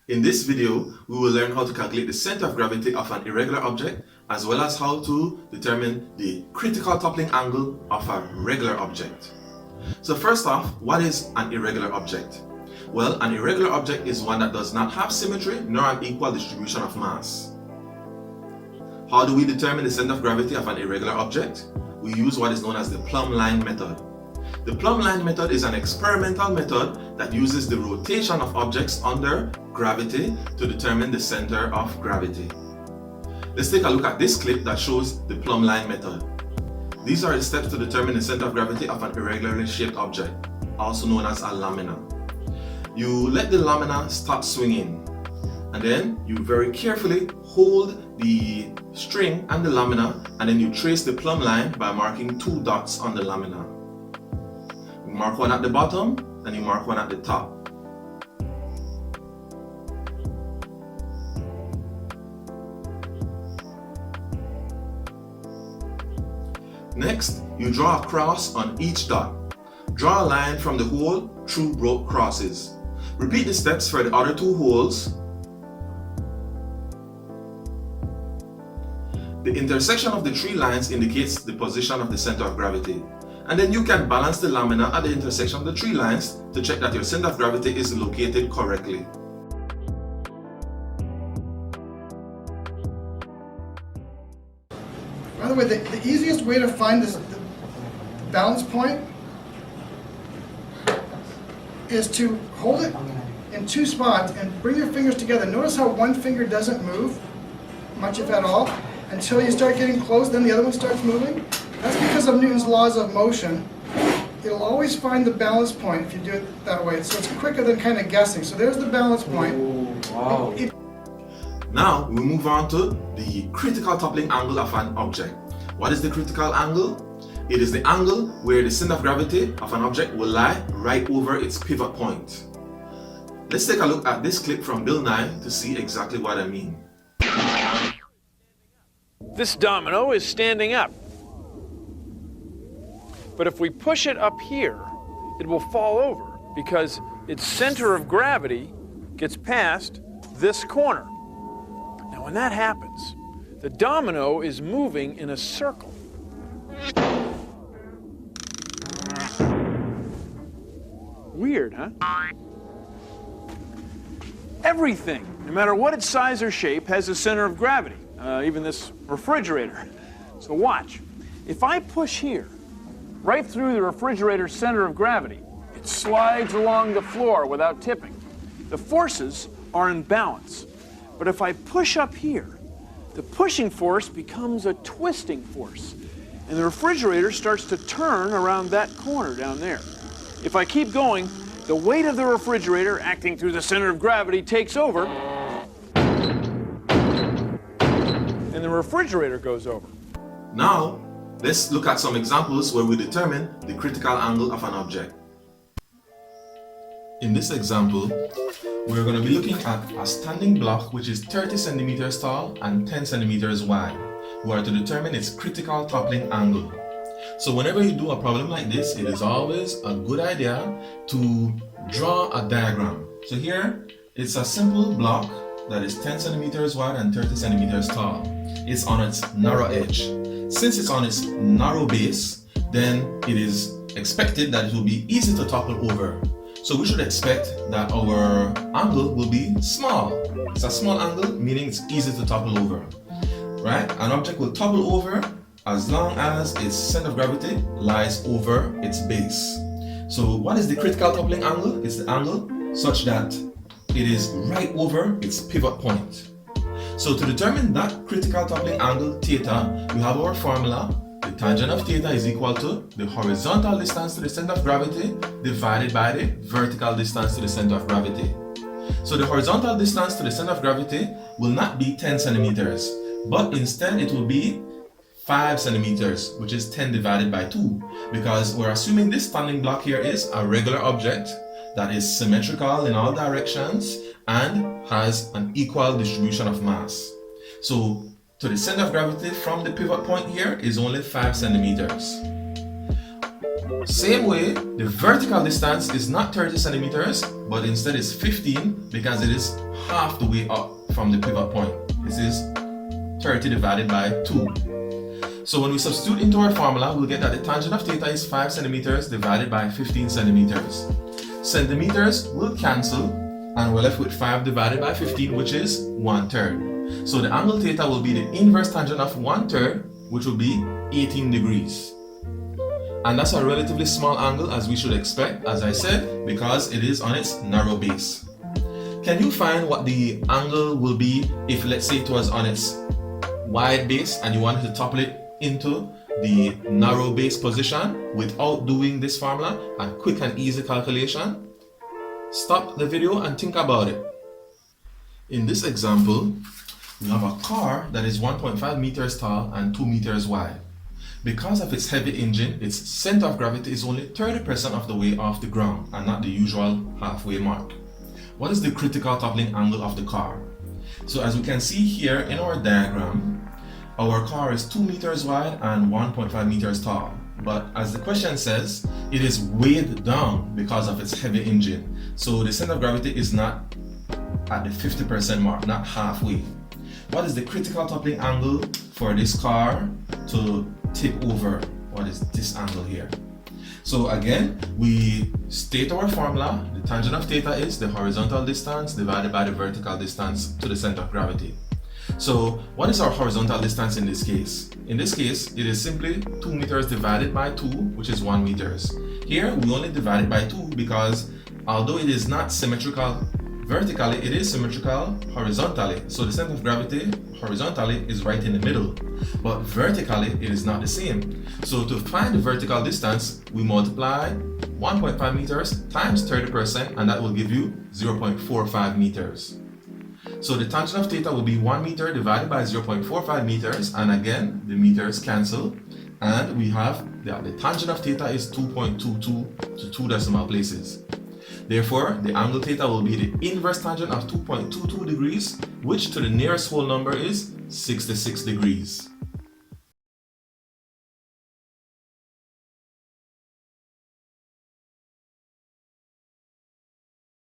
In this video, we will learn how to calculate the center of gravity of an irregular object, as well as how to determine the critical toppling angle of a regular object. So first off, what is an irregular object? Well, an irregular object is one that does not have symmetry nor an equal distribution of mass. How do we determine the center of gravity of an irregular object? We use what is known as the plumbline method. The plumbline method is an experimental method that uses the rotation of objects under gravity to determine the center of gravity. Let's take a look at this clip that shows the plumbline method. These are the steps to determine the center of gravity of an irregularly shaped object, also known as a lamina. You let the lamina stop swinging, and then you very carefully hold the string and the lamina, and then you trace the plumb line by marking two dots on the lamina. You mark one at the bottom and you mark one at the top. Next, you draw a cross on each dot. Draw a line from the hole through both crosses. Repeat the steps for the other two holes. The intersection of the three lines indicates the position of the center of gravity. And then you can balance the lamina at the intersection of the three lines to check that your center of gravity is located correctly. By the way, the easiest way to find the balance point is to hold it in two spots and bring your fingers together. Notice how one finger doesn't move much, if at all, until you start getting close, then the other one starts moving. That's because of Newton's laws of motion. It'll always find the balance point if you do it that way. So it's quicker than kind of guessing. So there's the balance point. Ooh, wow. Now we move on to the critical toppling angle of an object. What is the critical angle? It is the angle where the center of gravity of an object will lie right over its pivot point. Let's take a look at this clip from Bill 9 to see exactly what I mean. This domino is standing up. But if we push it up here, it will fall over because its center of gravity gets past this corner. Now when that happens, the domino is moving in a circle. Weird, huh? Everything, no matter what its size or shape, has a center of gravity, even this refrigerator. So watch. If I push here, right through the refrigerator's center of gravity, it slides along the floor without tipping. The forces are in balance. But if I push up here, the pushing force becomes a twisting force, and the refrigerator starts to turn around that corner down there. If I keep going, the weight of the refrigerator acting through the center of gravity takes over, and the refrigerator goes over. Now, let's look at some examples where we determine the critical angle of an object. In this example, we're going to be looking at a standing block which is 30 centimeters tall and 10 centimeters wide. We are to determine its critical toppling angle. So whenever you do a problem like this, it is always a good idea to draw a diagram. So here, it's a simple block that is 10 centimeters wide and 30 centimeters tall. It's on its narrow edge. Since it's on its narrow base, then it is expected that it will be easy to topple over. So we should expect that our angle will be small. It's a small angle, meaning it's easy to topple over. Right? An object will topple over as long as its center of gravity lies over its base. So what is the critical toppling angle? It's the angle such that it is right over its pivot point. So to determine that critical toppling angle, theta, we have our formula. The tangent of theta is equal to the horizontal distance to the center of gravity divided by the vertical distance to the center of gravity. So the horizontal distance to the center of gravity will not be 10 centimeters, but instead it will be 5 centimeters, which is 10 divided by 2, because we're assuming this standing block here is a regular object that is symmetrical in all directions and has an equal distribution of mass. So to the center of gravity from the pivot point here is only 5 centimeters. Same way, the vertical distance is not 30 centimeters, but instead is 15 because it is half the way up from the pivot point. This is 30 divided by 2. So when we substitute into our formula, we'll get that the tangent of theta is 5 centimeters divided by 15 centimeters. Centimeters will cancel, and we're left with 5 divided by 15, which is 1/3. So the angle theta will be the inverse tangent of 1/3, which will be 18 degrees. And that's a relatively small angle, as we should expect, as I said, because it is on its narrow base. Can you find what the angle will be if, let's say, it was on its wide base and you wanted to topple it into the narrow base position without doing this formula? A quick and easy calculation. Stop the video and think about it. In this example, we have a car that is 1.5 meters tall and 2 meters wide. Because of its heavy engine, its center of gravity is only 30% of the way off the ground and not the usual halfway mark. What is the critical toppling angle of the car? So as we can see here in our diagram, our car is 2 meters wide and 1.5 meters tall. But as the question says, it is weighed down because of its heavy engine. So the center of gravity is not at the 50% mark, not halfway. What is the critical toppling angle for this car to tip over? What is this angle here? So again, we state our formula. The tangent of theta is the horizontal distance divided by the vertical distance to the center of gravity. So what is our horizontal distance in this case? In this case, it is simply 2 meters divided by 2, which is 1 meters. Here, we only divide it by 2 because although it is not symmetrical vertically, it is symmetrical horizontally. So the center of gravity horizontally is right in the middle, but vertically it is not the same. So to find the vertical distance, we multiply 1.5 meters times 30%, and that will give you 0.45 meters. So the tangent of theta will be 1 meter divided by 0.45 meters, and again the meters cancel, and we have the tangent of theta is 2.22 to 2 decimal places. Therefore, the angle theta will be the inverse tangent of 2.22 degrees, which to the nearest whole number is 66 degrees.